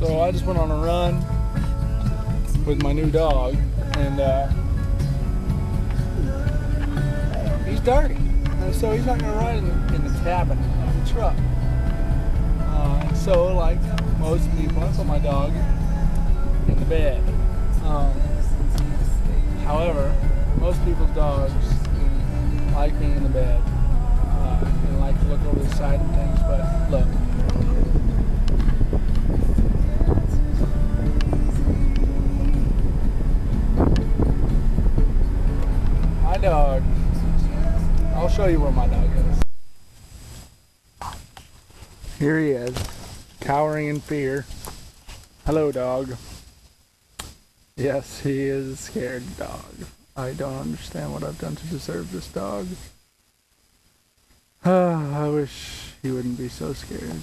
So I just went on a run with my new dog, and he's dirty. And so he's not going to ride in the cabin of the truck. And so, like most people, I put my dog in the bed. However, most people's dogs like being in the bed and like to look over the side and things, but look. My dog, I'll show you where my dog is. Here he is, cowering in fear. Hello, dog. Yes, he is a scared dog. I don't understand what I've done to deserve this dog. I wish he wouldn't be so scared.